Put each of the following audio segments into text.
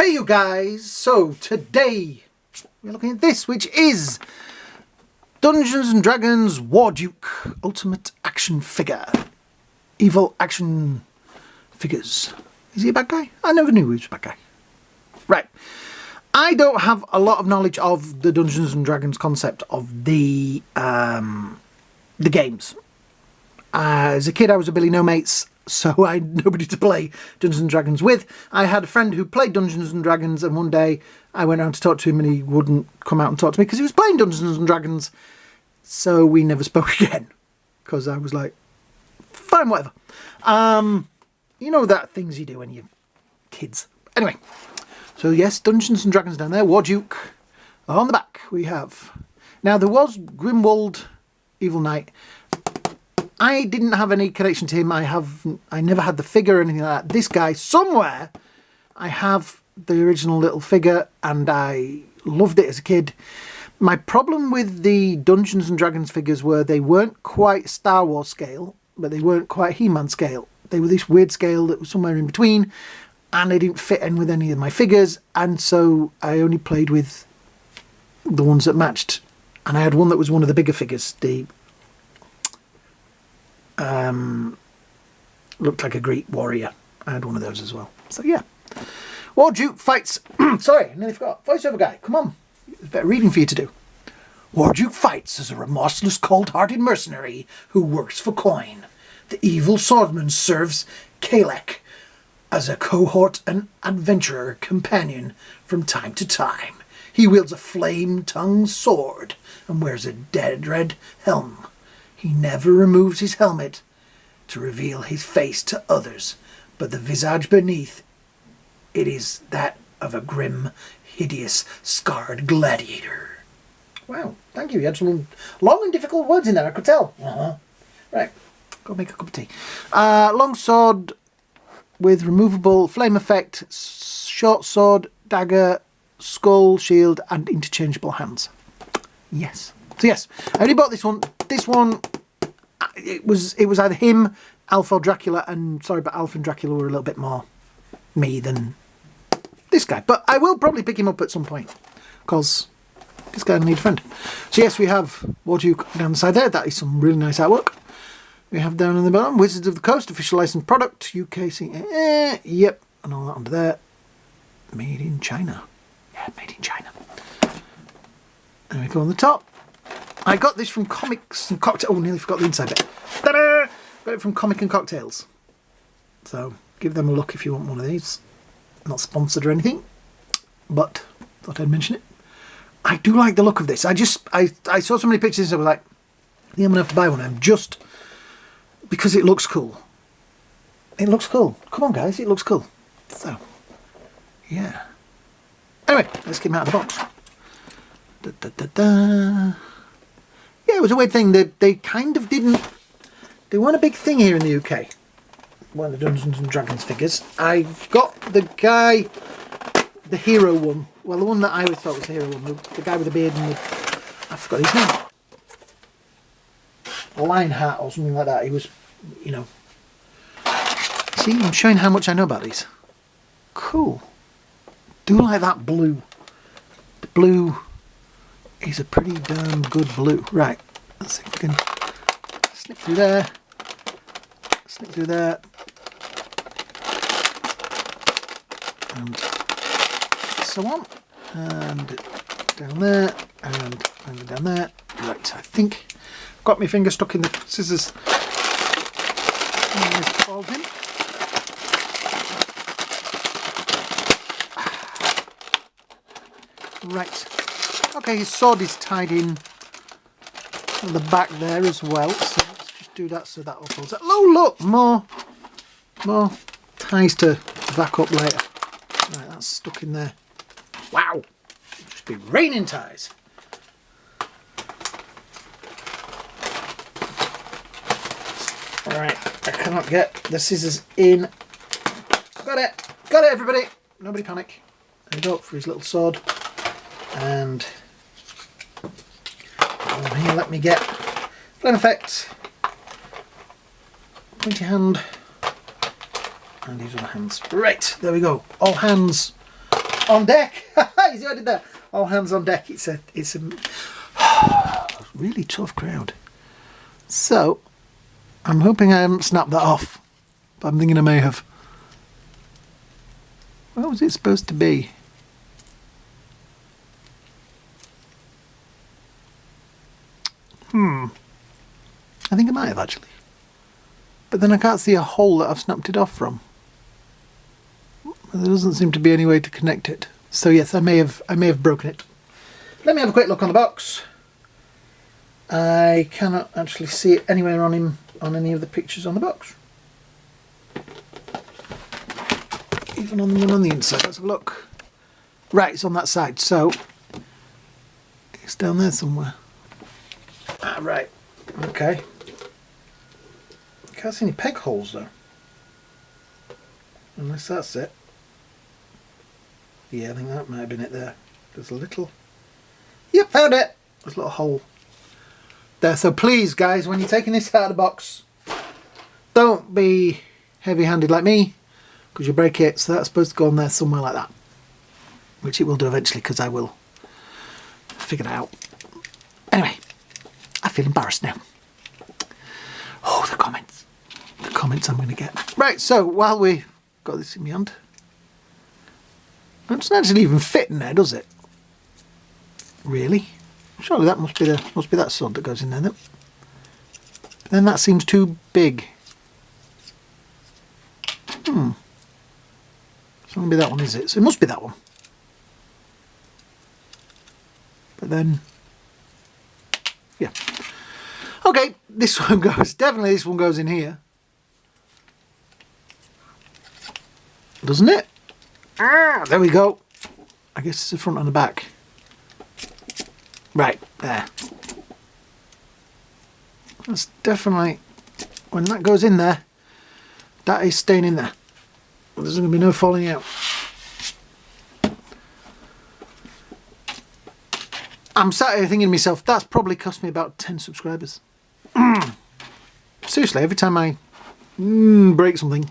Hey you guys, so today we're looking at this, which is Dungeons and Dragons Warduke Ultimate Action Figure. Evil action figures. Is he a bad guy? I never knew he was a bad guy. Right. I don't have a lot of knowledge of the Dungeons and Dragons concept of the games. As a kid I was a Billy No Mates, so I had nobody to play Dungeons and Dragons with. I had a friend who played Dungeons and Dragons, and one day I went around to talk to him and he wouldn't come out and talk to me because he was playing Dungeons and Dragons. So we never spoke again because I was like, fine, whatever. You know that things you do when you're kids. Anyway, so yes, Dungeons and Dragons down there. Warduke. On the back we have. Now there was Grimwald Evil Knight. I didn't have any connection to him. I never had the figure or anything like that. This guy, somewhere, I have the original little figure and I loved it as a kid. My problem with the Dungeons and Dragons figures were they weren't quite Star Wars scale, but they weren't quite He-Man scale. They were this weird scale that was somewhere in between, and they didn't fit in with any of my figures, and so I only played with the ones that matched. And I had one that was one of the bigger figures, the looked like a Greek warrior. I had one of those as well. So yeah. Warduke fights. Sorry, I nearly forgot. Voiceover guy, come on. There's a bit of reading for you to do. Warduke fights as a remorseless, cold-hearted mercenary who works for coin. The evil swordsman serves Kalek as a cohort and adventurer companion from time to time. He wields a flame-tongued sword and wears a dead red helm. He never removes his helmet to reveal his face to others, but the visage beneath it is that of a grim, hideous, scarred gladiator. Wow, thank you. You had some long and difficult words in there, I could tell. Right, go make a cup of tea. Long sword with removable flame effect, short sword, dagger, skull, shield, and interchangeable hands. Yes. So yes, I only bought this one. This one, it was either him, Alf or Dracula, and sorry, but Alf and Dracula were a little bit more me than this guy. But I will probably pick him up at some point, because this guy needs a friend. So yes, we have Warduke down the side there. That is some really nice artwork. We have down on the bottom, Wizards of the Coast, official licensed product, UKC, yep, and all that under there. Made in China. Yeah, made in China. And we go on the top. I got this from Comics and Cocktails. Oh, nearly forgot the inside bit. Ta-da! Got it from Comic and Cocktails. So give them a look if you want one of these. Not sponsored or anything, but thought I'd mention it. I do like the look of this. I saw so many pictures. I was like, I think I'm gonna have to buy one of them just because it looks cool. It looks cool. Come on, guys, it looks cool. So yeah. Anyway, let's get him out of the box. Da, da, da, da. Yeah, it was a weird thing. They kind of didn't... They weren't a big thing here in the UK. One of the Dungeons and Dragons figures. I got the guy... The hero one. Well, the one that I always thought was the hero one. The guy with the beard and the... I forgot his name. Lion hat or something like that. He was, you know... See, I'm showing how much I know about these. Cool. Do like that blue. The blue... is a pretty damn good blue. Right, let's see if we can snip through there, snip through there, and so on, and down there, and down there. Right, I think I've got my finger stuck in the scissors. Right. Okay, his sword is tied in at the back there as well, so let's just do that so that all pulls out. Oh look, more ties to back up later. Right, that's stuck in there. Wow, it'll just be raining ties. Alright, I cannot get the scissors in. Got it everybody, nobody panic. There we go, for his little sword. And here, let me get flame effect, pointy hand, and these are the hands. Right, there we go. All hands on deck. You see what I did there? All hands on deck. It's a really tough crowd. So I'm hoping I haven't snapped that off, but I'm thinking I may have. What was it supposed to be? I think I might have actually. But then I can't see a hole that I've snapped it off from. There doesn't seem to be any way to connect it. So yes, I may have broken it. Let me have a quick look on the box. I cannot actually see it anywhere on any of the pictures on the box. Even on the one on the inside. Let's have a look. Right, it's on that side, so it's down there somewhere. Ah, right. Okay. Can't see any peg holes though. Unless that's it. Yeah, I think that might have been it there. There's a little... Yep, found it! There's a little hole there. So please, guys, when you're taking this out of the box, don't be heavy-handed like me, because you'll break it. So that's supposed to go on there somewhere like that. Which it will do eventually, because I will figure it out. Anyway, I feel embarrassed now. Oh, the comments. The comments I'm going to get. Right, so while we've got this in my hand, it doesn't actually even fit in there, does it? Really? Surely that must be that sword that goes in there, then. But then that seems too big. It's not going to be that one, is it? So it must be that one. But then, yeah. Okay, this one goes, definitely this one goes in here. Doesn't it? Ah, there we go. I guess it's the front and the back. Right, there. That's definitely, when that goes in there, that is staying in there. There's going to be no falling out. I'm sat here thinking to myself, that's probably cost me about 10 subscribers. Seriously, every time I break something,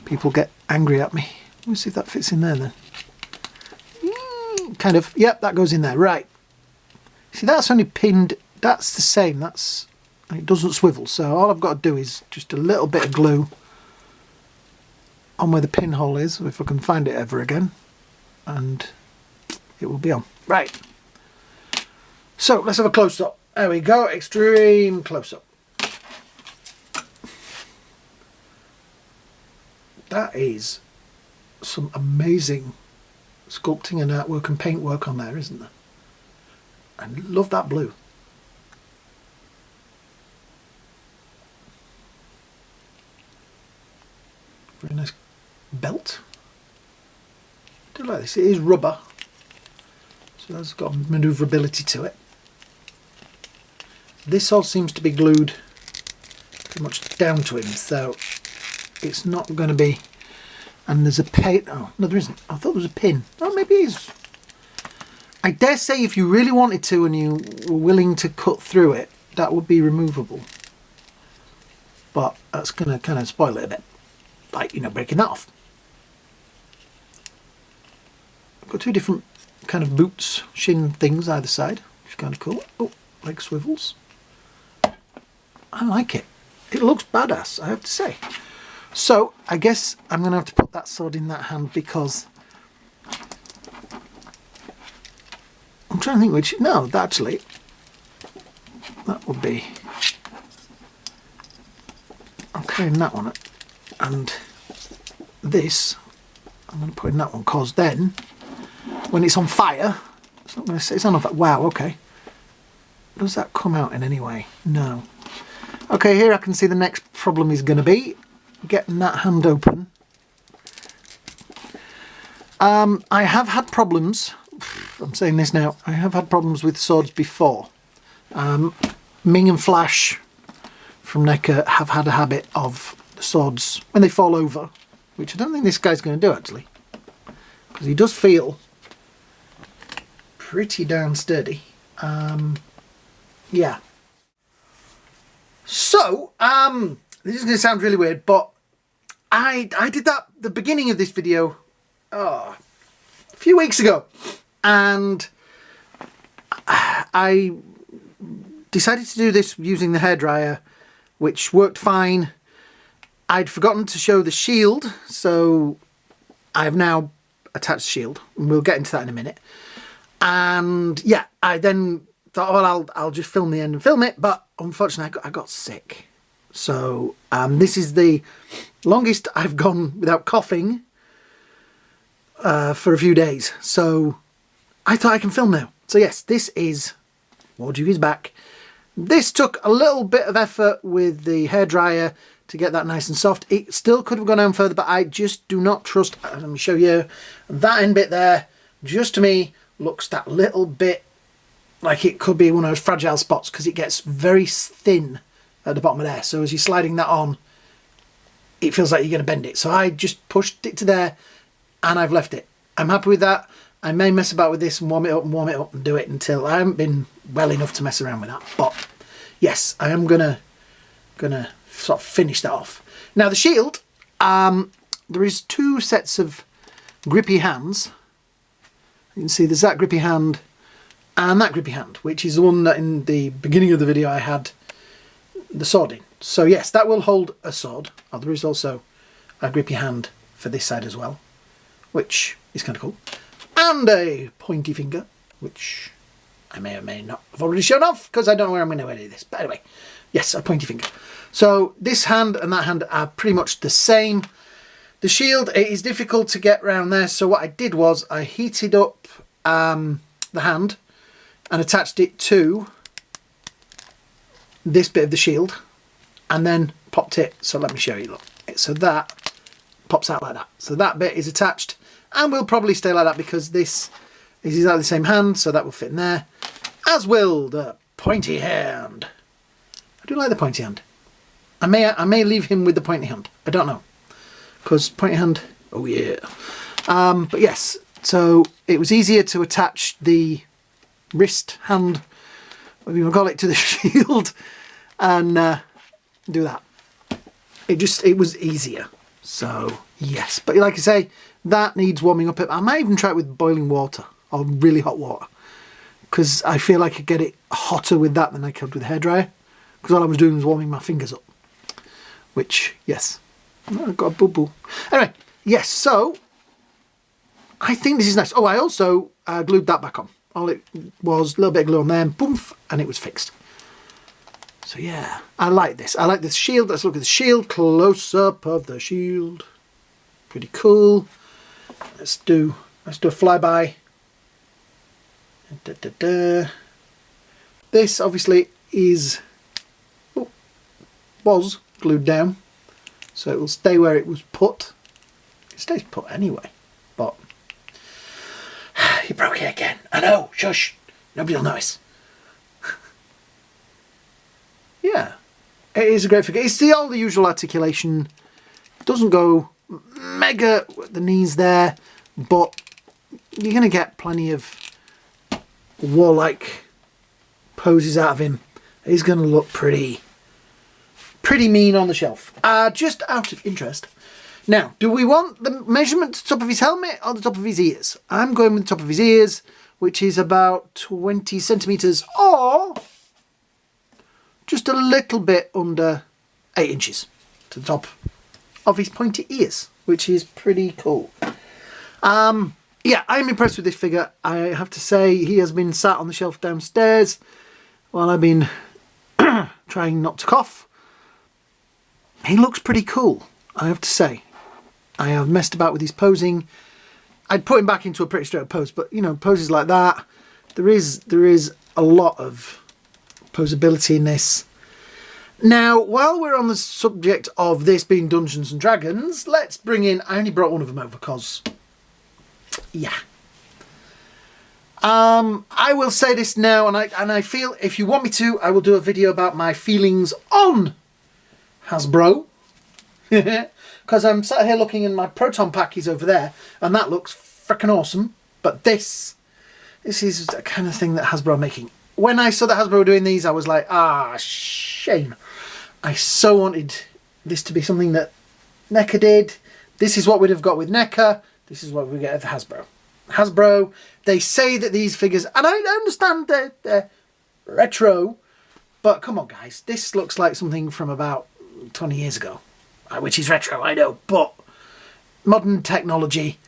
people get angry at me. Let me see if that fits in there then. Kind of, yep, that goes in there, right. See, that's only pinned, that's the same, it doesn't swivel, so all I've got to do is just a little bit of glue on where the pinhole is, if I can find it ever again, and it will be on. Right. So let's have a close-up. There we go, extreme close-up. That is some amazing sculpting and artwork and paintwork on there, isn't there? I love that blue. Very nice belt. I do like this. It is rubber, so that's got manoeuvrability to it. This all seems to be glued pretty much down to him, so it's not going to be. And there's a pin. Oh no, there isn't. I thought there was a pin. Oh, maybe it is. I dare say if you really wanted to and you were willing to cut through it, that would be removable. But that's going to kind of spoil it a bit. Like, you know, breaking that off. I've got two different kind of boots, shin things either side, which is kind of cool. Oh, leg swivels. I like it. It looks badass, I have to say. So, I guess I'm going to have to put that sword in that hand because I'm trying to think which. No, actually, that would be okay in that one, and this I'm going to put in that one because then when it's on fire, it's not going to say it's on fire. Wow, okay. Does that come out in any way? No. Okay, here I can see the next problem is going to be getting that hand open. I have had problems. I'm saying this now. I have had problems with swords before. Ming and Flash from NECA have had a habit of the swords when they fall over, which I don't think this guy's going to do actually, because he does feel pretty darn sturdy. Yeah. So, this is going to sound really weird, but I did that the beginning of this video. Oh, few weeks ago, and I decided to do this using the hairdryer, which worked fine. I'd forgotten to show the shield, so I've now attached the shield, and we'll get into that in a minute. And yeah, I then thought, well, I'll just film the end and film it, but unfortunately I got sick. So this is the longest I've gone without coughing for a few days. So I thought I can film now. So yes, this is Warduke is back. This took a little bit of effort with the hairdryer to get that nice and soft. It still could have gone down further, but I just do not trust. Let me show you that end bit there. Just to me, looks that little bit like it could be one of those fragile spots, because it gets very thin at the bottom of there. So as you're sliding that on, it feels like you're going to bend it. So I just pushed it to there and I've left it. I'm happy with that. I may mess about with this and warm it up and do it until I haven't been well enough to mess around with that. But yes, I am gonna sort of finish that off. Now the shield, there is 2 sets of grippy hands. You can see there's that grippy hand and that grippy hand, which is the one that in the beginning of the video I had the sword in. So yes, that will hold a sword. Oh, there is also a grippy hand for this side as well, which is kind of cool. And a pointy finger, which I may or may not have already shown off, because I don't know where I'm going to edit this. But anyway, yes, a pointy finger. So this hand and that hand are pretty much the same. The shield, it is difficult to get around there. So what I did was I heated up the hand and attached it to this bit of the shield and then popped it. So let me show you, look. So that pops out like that. So that bit is attached and will probably stay like that because this is exactly the same hand, so that will fit in there, as will the pointy hand. I do like the pointy hand. I may leave him with the pointy hand. I don't know, because pointy hand, oh yeah. But yes, so it was easier to attach the wrist hand, whatever you want to call it, to the shield and do that. It was easier. So yes, but like I say, that needs warming up. I might even try it with boiling water or really hot water, because I feel like I could get it hotter with that than I could with the hairdryer, because all I was doing was warming my fingers up, which, yes, I've got a boo-boo. Anyway, yes, so I think this is nice. Oh, I also glued that back on. All it was, a little bit of glue on there, and boom, and it was fixed. So yeah, I like this. I like this shield. Let's look at the shield. Close up of the shield. Pretty cool. Let's do a flyby. Da, da, da. This obviously was glued down, so it will stay where it was put. It stays put anyway, but you broke it again. I know, shush, nobody will notice. Yeah, it is a great figure. It's all the usual articulation. Doesn't go mega at the knees there, but you're going to get plenty of warlike poses out of him. He's going to look pretty mean on the shelf. Just out of interest, now, do we want the measurement to the top of his helmet or the top of his ears? I'm going with the top of his ears, which is about 20 centimetres or just a little bit under 8 inches to the top of his pointy ears, which is pretty cool. Yeah, I'm impressed with this figure. I have to say, he has been sat on the shelf downstairs while I've been trying not to cough. He looks pretty cool, I have to say. I have messed about with his posing. I'd put him back into a pretty straight pose, but you know, poses like that, there is a lot of posability in this. Now, while we're on the subject of this being Dungeons and Dragons, let's bring in, I only brought one of them over because, yeah. I will say this now, and I feel if you want me to, I will do a video about my feelings on Hasbro. Because I'm sat here looking and my Proton pack is over there, and that looks freaking awesome. But this is the kind of thing that Hasbro are making. When I saw that Hasbro were doing these, I was like, shame. I so wanted this to be something that NECA did. This is what we'd have got with NECA. This is what we get at the Hasbro. Hasbro. They say that these figures, and I understand they're retro, but come on guys, this looks like something from about 20 years ago, which is retro, I know, but modern technology,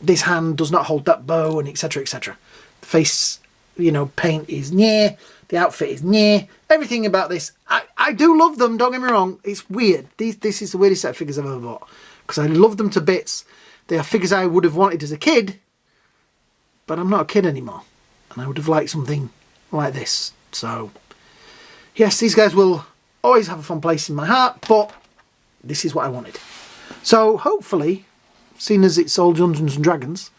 this hand does not hold that bow, and etc, etc. The face, you know, paint is near, the outfit is near, everything about this. I do love them, don't get me wrong, it's weird. This is the weirdest set of figures I've ever bought, because I love them to bits. They are figures I would have wanted as a kid, but I'm not a kid anymore, and I would have liked something like this. So yes, these guys will always have a fun place in my heart, but this is what I wanted. So hopefully, seeing as it's all Dungeons and Dragons,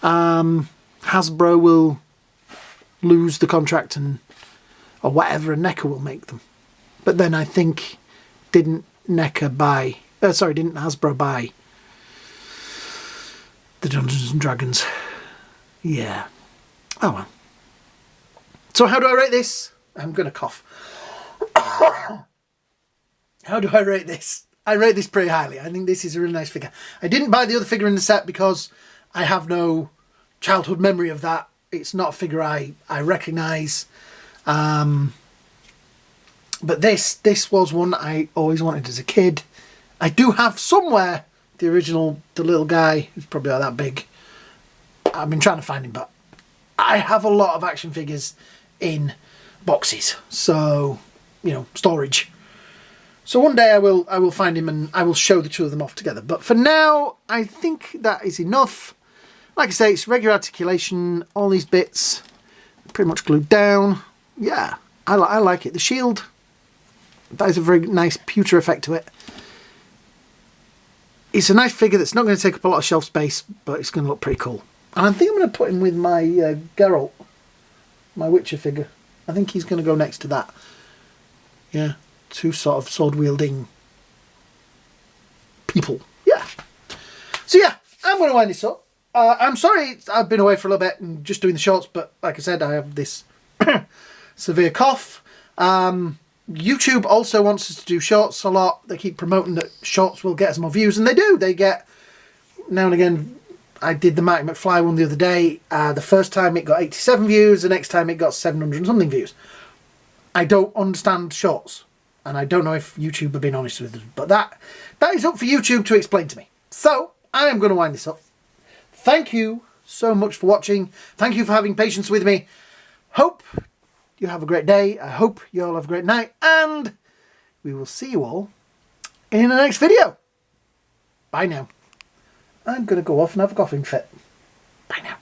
Hasbro will lose the contract or whatever, and NECA will make them. But then I think didn't Hasbro buy the Dungeons and Dragons? Yeah. Oh well. So how do I rate this? I'm gonna cough. How do I rate this? I rate this pretty highly. I think this is a really nice figure. I didn't buy the other figure in the set because I have no childhood memory of that. It's not a figure I recognise. But this was one I always wanted as a kid. I do have somewhere the original, the little guy, who's probably like that big. I've been trying to find him, but I have a lot of action figures in boxes. So, you know, storage. So one day I will find him and I will show the two of them off together. But for now, I think that is enough. Like I say, it's regular articulation, all these bits pretty much glued down. Yeah, I like it. The shield, that is a very nice pewter effect to it. It's a nice figure that's not going to take up a lot of shelf space, but it's going to look pretty cool. And I think I'm going to put him with my Geralt, my Witcher figure. I think he's going to go next to that. Yeah, two sort of sword-wielding people. Yeah. So yeah, I'm going to wind this up. I'm sorry I've been away for a little bit and just doing the shorts, but like I said, I have this severe cough. YouTube also wants us to do shorts a lot. They keep promoting that shorts will get us more views, and they do. They get, now and again, I did the Marty McFly one the other day. The first time it got 87 views, the next time it got 700 and something views. I don't understand shorts, and I don't know if YouTube have been honest with us, but that is up for YouTube to explain to me. So, I am going to wind this up. Thank you so much for watching. Thank you for having patience with me. Hope you have a great day. I hope you all have a great night, and we will see you all in the next video. Bye now. I'm going to go off and have a coughing fit. Bye now.